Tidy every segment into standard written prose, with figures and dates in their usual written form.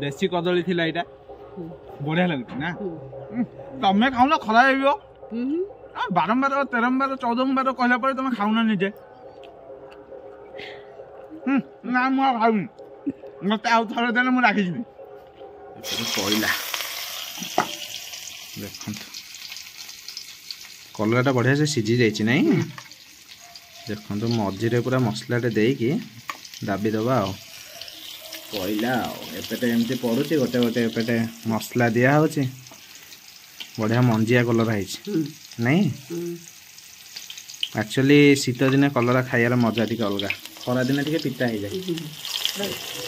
देसी कदली थिला एटा बढ़िया लगती ना तमें खाऊन खरा बारंबार 13 14 कहला पर तुम खाऊना निजे ना मुझे खाऊनी मत आउ थे देने मुझे राखी कहला देख कलराटा बढ़िया से सीझी जाइए ना देखो मझे पूरा मसलाटे देकी दाबीदबा कहला एपटे एमती पड़ुची गोटे गोटे एपटे मसला दिया हो बढ़िया मंजिया कलर है नहीं एक्चुअली शीत दिन कलरा खाइबार मजा टी अलग खरा दिन टी पिता हो जाए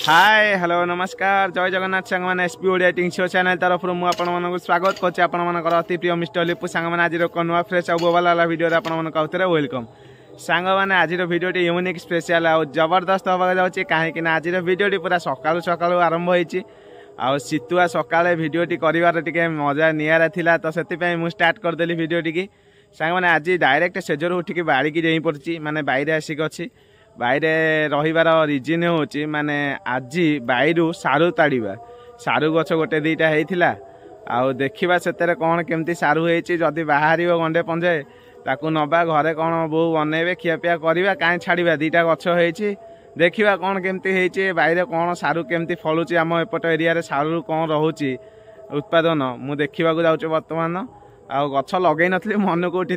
हाय हेलो नमस्कार जय जगन्नाथ सांग मैंने एसपी ओडिया टिंग शो चैनल तरफ मुझे स्वागत करछि आपनकर अति प्रिय मिस्टर लिपु सांग मैंने आज नुआ फ्रेश और बोबाला वीडियो आपरे वेलकम सांग मैंने आज भिडियोटी यूनिक स्पेशल आ जबरदस्त होगा जाऊँगी कहीं आज भिडियोटी पूरा सकालू सकालू आरंभ होती आ शीतुआ सकाले भिडियोटी कर मजा निरा था तो से मुझे स्टार्ट करदेली भिडियोटी की सांग मैंने आज डायरेक्ट सेजर उठिक बाड़ीकी जाई पड़ी माने बाहर आसिक अच्छी बाहर रहीबार रिजन हूँ माने आज बाईरू सारू ताड़ा सारू गछ गोटे दुईटा होता आउ देखा से कौन केमती सारू होदी बाहर गंडे पंजे ताकू नबा घरे कौन बो बनइबे खियापिया करवा कहीं छाड़ा दुईटा गछ होती देखा कौन केमती होती बाहर कौन सारू केमती फलुची आम एपट एरिया सारू कौन रोचे उत्पादन मु देखा जाऊँ बर्तमान आ गछ लगे नी मन को उठी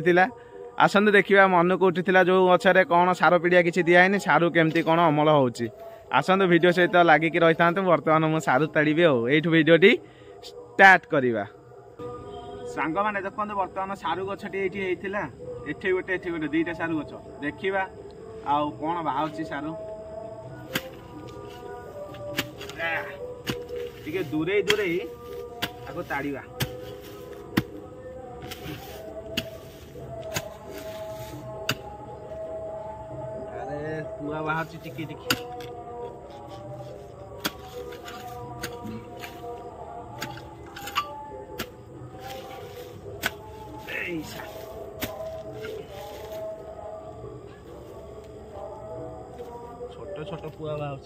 आसतु देखा मन को उठी जो गचरे कौन सार पीड़िया किसी दिखाई सारू केमती कौन अमल होची आसतु वीडियो सहित लगिक रही था बर्तमान मुझे सारू ताड़ी यू वीडियोटी स्टार्ट करवा सांग मैंने देखो बर्तमान सारू गछटी ये गोटे दुईटा सारू गछ देखा आउ कौन बाहर सारू टे दूरे दूरे आपको ताड़ा अरे पुआ बाहर टिकी टिकी छोट छोट पुआ बाहर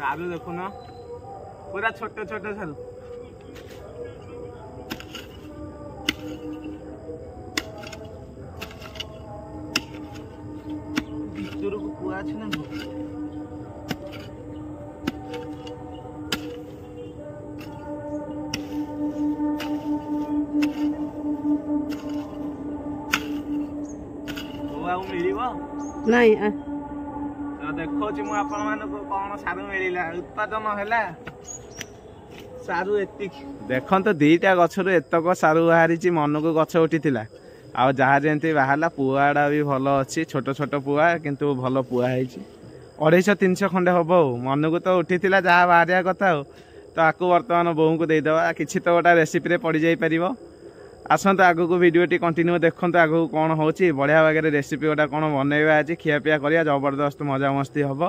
सारू देखुन पूरा छोट छोट सारू भीतर को पुआ अच्छे ना मिल नहीं देखो कौन सारू मिलला उत्पादन है सारू एति देख तो दीटा गचर एतक सारू बाहरी मन को गछ उठी आ जहाँ जमी बाहर पुआड़ा भी भल अच्छी छोट छोट पुआ किंतु भल पुआ है 250-300 खंडे हम मन को तो उठी जहाँ बाहर कथा हो तो आपको बर्तमान बोऊ को देदेवा कि तो गोटा रेसिपी पड़ जापर आसतु आग को भिडियोटी कंटिन्यू देखो आग कौन हो बढ़िया भागे रेसिपी गोटा कौन बनइबा आज खियापिया करिया जबरदस्त मजा मस्ती हम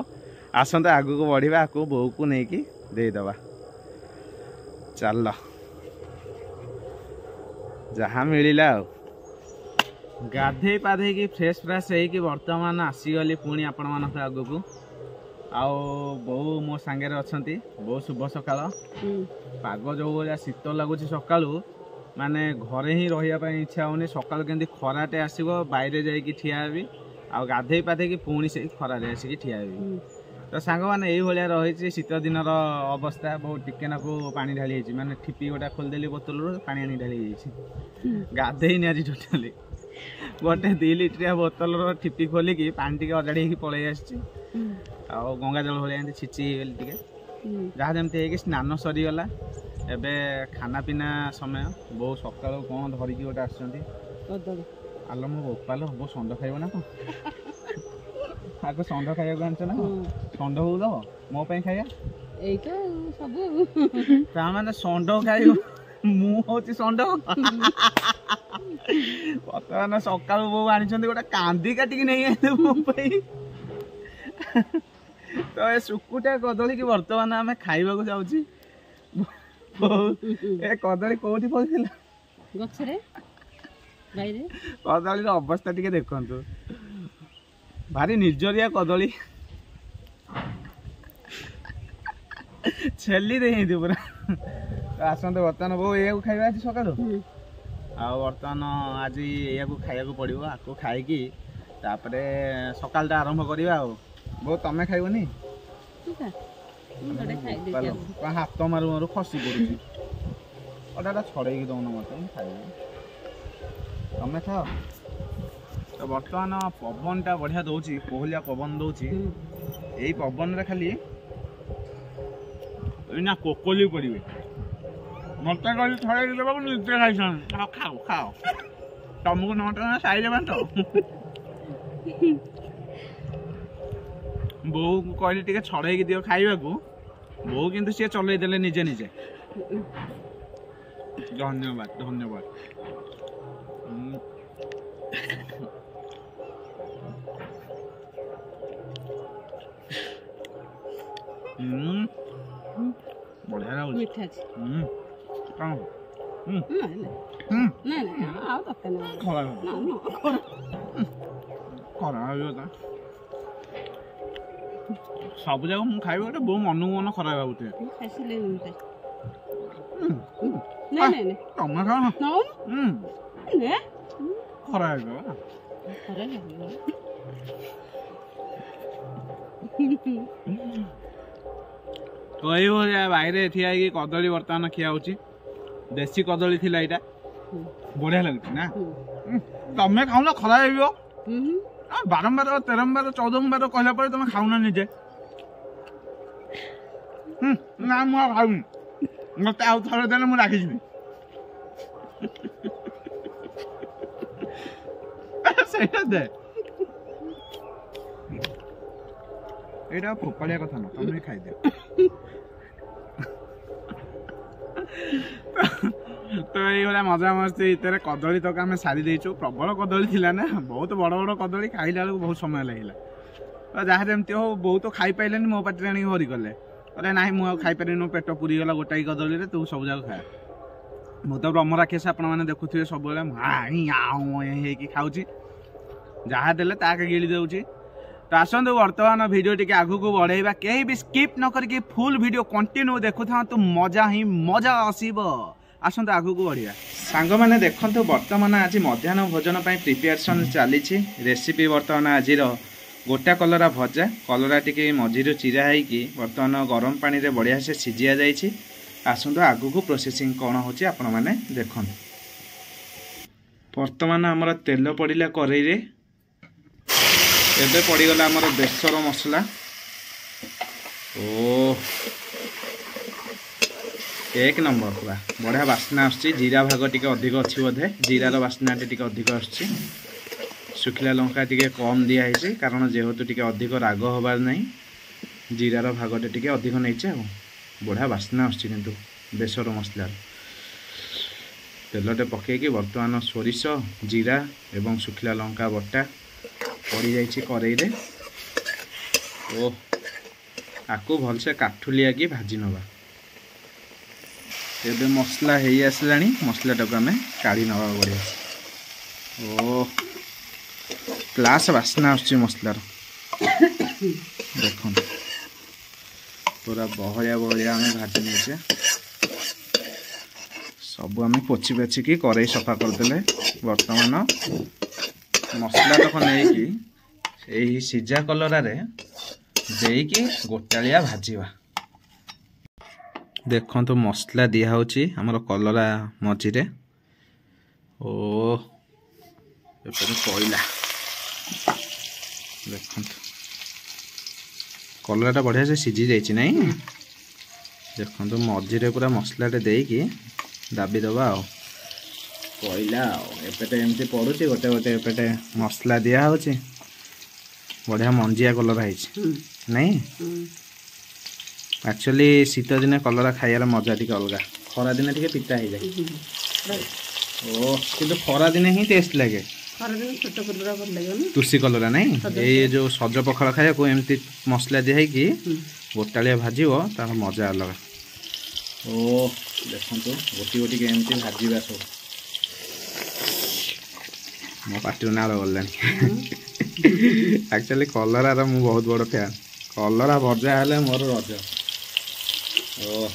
आसतु आग को बढ़िया आपको बोऊ को लेकिन देदेवा चल जहाँ मिलला गाधे पाधे की फ्रेश फ्रेश होगी बर्तमान आसीगली पुणी आपण मान आग को आओ बो मो सांगे अच्छा बो शुभ सकाल पाग जो भाया शीत लगुच सकालू माने घरे ही रही इच्छा होनी सकाल केमती खराटे आसो बाहर जाकि ठियाबी आ गाधे पाधे की पुणी से खरारे आसिक ठियाबी तो सांग मैंने ये रही शीत दिन अवस्था बहुत टिके नाकू पानी ढाली माने ठिपी गोटा खोलदेली बोतल पानी आनी ढाली गाधे आज टोटाली गोटे 2 लिटरिया बोतल ठिपी खोलिकी पानी टे अजाड़ी पलि आसी गंगा जल भाई छिची टे जहाँ जमी स्नान सरीगला एबे खाना पीना समय बो सका कौन धरिकी गोटे आलो मो बोपाल बो षंड खाइब ना कौन आगे षंड खाइबा आनछ ना षंड हो दो मो पे खाइया माने षंड खाइब मु होची षंड बर्तमान सका बो आनी गोटे कांदी काटिकी नहीं आए मो तो ये सुकुटा कदली की बर्तमान आम खाइबा जाऊँ ए कदली कोठी पड़िला गछरे कदली अवस्था टिके देखंतु भारी निर्जरिया कदली छेली दे पूरा आसते बर्तमान बो या खाइबा आज सका बर्तमान आज या खाया पड़ो आपको खाई तापर सकालटा आरंभ करवा बो तमें खाइबनी हाथ मारू मारू खसी पड़ुची अटा छड़े दौन मत खाइ तमें खाओ तो बर्तमान पवन टा बढ़िया दौर कोहलिया पवन दौर यही पवन रे खाली ना कोकोली पड़े मत कही छड़े निजे खाई खाओ खाओ तुमको नट साइड बांट बो कहली टे छड़े दियो खाइबा को बो किंतु सी चलई देले निजे निजे धन्यवाद धन्यवाद बढ़िया मीठा सब जगह मुझे खाइब गोटे बो मन को मन खराब भावुए तमें खाओ खराब कह बाहर ठिया कदली बर्तमान खिया देसी कदली थी यहाँ बढ़िया लगे ना तमें खाऊ खराब बारंबार 13 बार 14 बार कहला पर तुम खाऊना निजे ना मुझे खाऊनी मत आउ थोड़े देने मुझे राखी दे यहाँ फोपाड़िया कथा ना तुम खाईदे तो ये मजा मस्ती भितर कदली तक आम सारी देचु प्रबल कदली थिला ना बहुत बड़ बड़ कदली खाइला बेलू बहुत समय लगे तो जहाँ जमी हो बहुत खाई पारे मो पाटे आनी भरी गले अरे ना मुझे खाईपारे मो पेट पूरी गला गोटाई कदली तू सब जाक खाए मु तो ब्रह्म राक्षस आपण मैंने देखुए सब खाऊँ जहाँ देले ताके गिली दौची तो आसतु बर्तमान वीडियो टी आगू को बढ़ेगा कहीं भी स्किप न करके फुल वीडियो कंटिन्यू देखु तो मजा ही मजा आसब आसतु आगू को बढ़िया सांग मैंने देखु बर्तमान आज मध्याह्न भोजन प्रिपेरेसन चली रेसिपी बर्तमान आज गोटा कलरा भजा कलरा टी मझी चिरा होगी बर्तमान गरम पानी रे बढ़िया से सीझिया जाइए आसतु आगू को प्रोसेसिंग कौन हो आपण मैंने देखु बर्तमान आमर तेल पड़ा कड़े एबे पड़गला आमर बेसर मसला ओ एक नंबर पूरा बढ़िया बास्ना आसची जीरा भाग टी अधिक अच्छी बोधे जीरार बास्ना टी अधिक आसची शुखिला लंका टी कम दिखाई कारण जेहेतु टी अधिक राग हबार नहीं जीरार भागटे टी अधिक नहीं बढ़िया बास्ना आसची किंतु बेसर मसलार तेलटे पकईकि बर्तमान सोरिष जीरा एवं शुखिला लंका बटा पड़ जाइए कड़े ओ आपको भलसे काठुलिया की भाजी नवा एबे मसला हो आसला मसलाटा को आम काढ़ी नवा बढ़िया ओ क्लास बास्ना आसुची मसलार देख पूरा बहलिया बहलिया आम भाजी नहीं सब आम पोछि पाचिकी कड़े सफा करदे बर्तमान मसला तक नहीं यही सीझा कलरा देकी गोटालिया भाजवा देखो तो मसला दिखाऊँ आमर कलरा मझीरे ओ कोयला देख कलराटा बढ़िया से सीझी जाइए नहीं देखो मझे पूरा मसलाटे देकी दाबीदबा कोईला एपटे एमती पड़ुची गोटे गोटे एपटे मसला दिया होची बढ़िया मंजिया कलर है नहीं एक्चुअली शीत दिने कलरा खाइबार मजा टी अलग खरा दिने टी पिता हो जाए ओ कि खरा दिने ही टेस्ट लगे तुसी कलरा नहीं ये जो सज पखाड़ खाया को एमती मसला दिखाई गोटालिया भाजी तार मजा अलग ओ देखो गोटी गोटी के एमती भाजवा सब मो पार्टी ना गलानी एक्चुअली कलरार मु बहुत बड़ फैन कलरा भजा हेले मोर रज ओ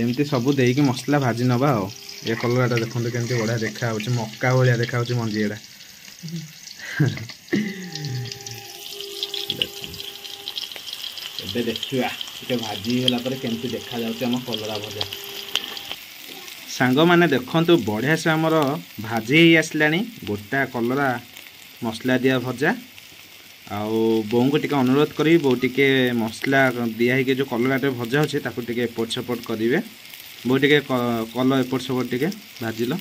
एमती सब देकी मसला भाजी नवा ये कलराटा देखो केमती बढ़िया देखा मक्का भाया देखा मंजीटा ए देखा भाजी होला केमती देखा जाम कलरा भजा सांग मैंने देखु बढ़िया से आमर भाजी ही आसला गोटा कलरा मसला दिया भजा आउ बोऊ को टी अनुरोध करी बो टी मसला दिया जो कलराटे भजा अच्छे टे एपट सेपट करेंगे बो टे कल एपट सेपट टे भाजिल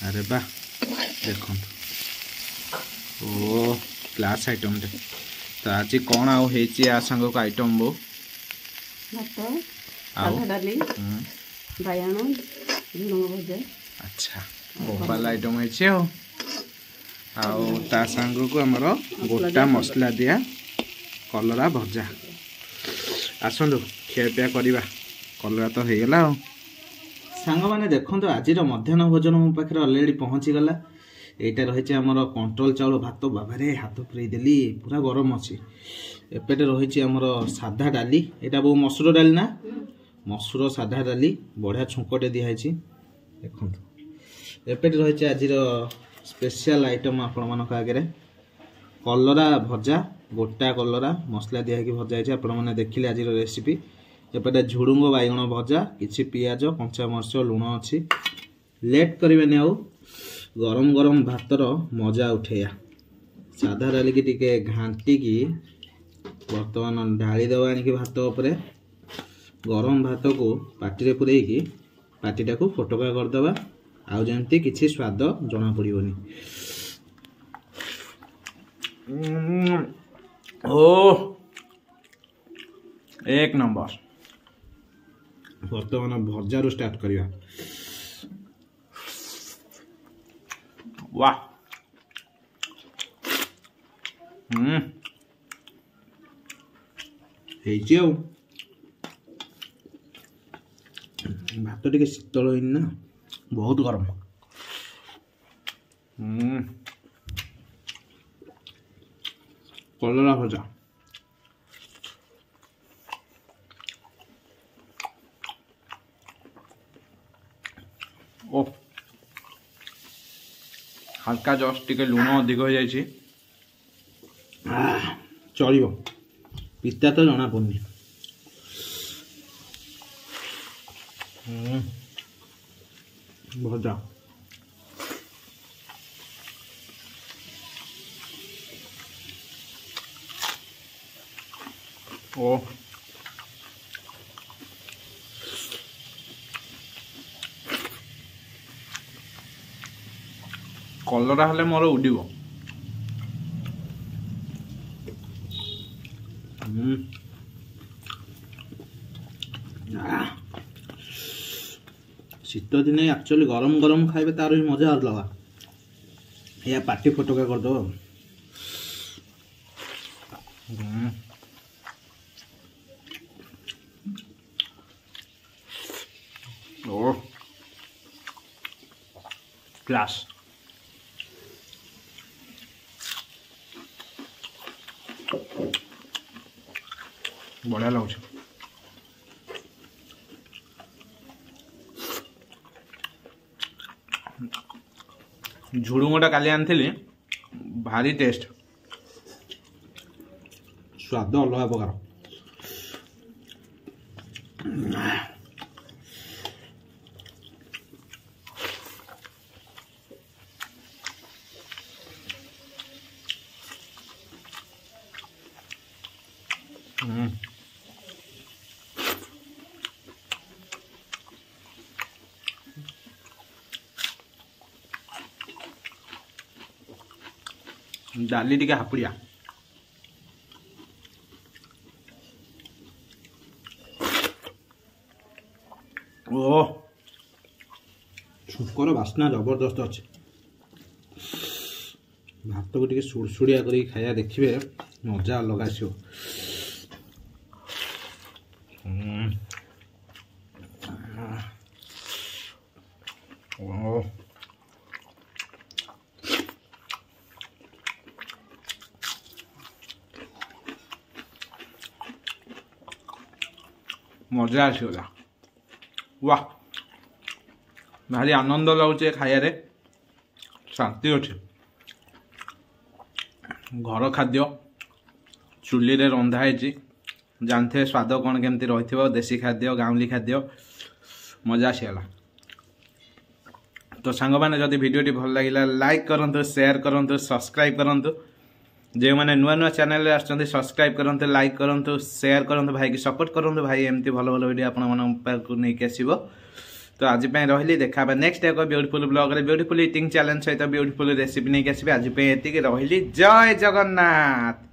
अरे बा देख ओ क्लास आइटम टे तो आज कौन आउ आ सांग को आइटम बो अच्छा भोपाल आइटम है ता सांग को आमर गोटा मसला दिया कलरा भजा आसतु खियापिया करवा कलरा तो हो गला सांग मैंने देखो आज मध्याह्न भोजन मो पाखे अलरेडी पहुँची गला यहाँ रही आमर कंट्रोल चाउल भात बाबारे हाथ पुरेदेली पूरा गरम अच्छी एपटे रही आमर साधा डाली यहाँ बहु मसूर डाली ना मसूर साधा डाली बढ़िया छुंकटे दिखाई देखो एपटे रही आज स्पेशल आइटम आपण मानक आगे कलरा भजा गोटा कलरा मसला दिया भजा आपण मैंने देखिले आज रेसिपी एपटे झुडुंग बैगण भजा किछि पियाज कंचा मर्च लुण अच्छी लेट करबेनी आउ गरम गरम भातर मजा उठेया साधा डाली की टिके घांटी की बर्तमान ढाली दवा आनिकी भात उपरे गरम भात को पाटी पुरे पाटीटा को फोटका करदे आउ जमती किसी स्वाद जना पड़ोनी ओ एक नंबर बर्तमान भजार स्टार्ट करिया वाह भात टे शीतल ना बहुत गरम कलरा भजा ओ हल्का जस्ट टिके लुण अधिक हो जाए चलो पिता तो जना पड़नी भजा ओ कलरा हेले मोर उड़ीब शीत दिने एक्चुअली गरम गरम खाइबे तार भी मजा अलग या पार्टी फोटका करदो ओ क्लास बढ़िया लगुच झुडुंगटा काली आनी भारी टेस्ट स्वाद अलग प्रकार डाली टिके हापुड़िया ओ छुकर बास्ना जबरदस्त अच्छे भात को टिके सुड़सुड़िया करी खाया देखिए मजा अलग आसो मजा आसगला वाह भारी आनंद लगुचे खाया शांति अच्छे घर खाद्य चुली रे रंधा है जानते स्वाद कौन केमती रही देसी खाद्य गाँवली खाद्य मजा आसगला तो सांग मैंने जदि भिडियोटी भल लगे लाइक करूँ शेयर करूँ सब्सक्राइब करूँ जो मैंने नुआ नुआ चैनल आसछन्ति सब्सक्राइब करूँ लाइक करूँ शेयर करूँ भाई की सपोर्ट करूँ भाई एमती भल भल वीडियो आपको नहीं आसो तो आज रही देखा नेक्स्ट एक ब्यूटीफुल ब्लॉग रे ब्यूटीफुल इटिंग चैलेंज सहित ब्यूटीफुल रेसिपी नहीं आसबे आज रही जय जगन्नाथ।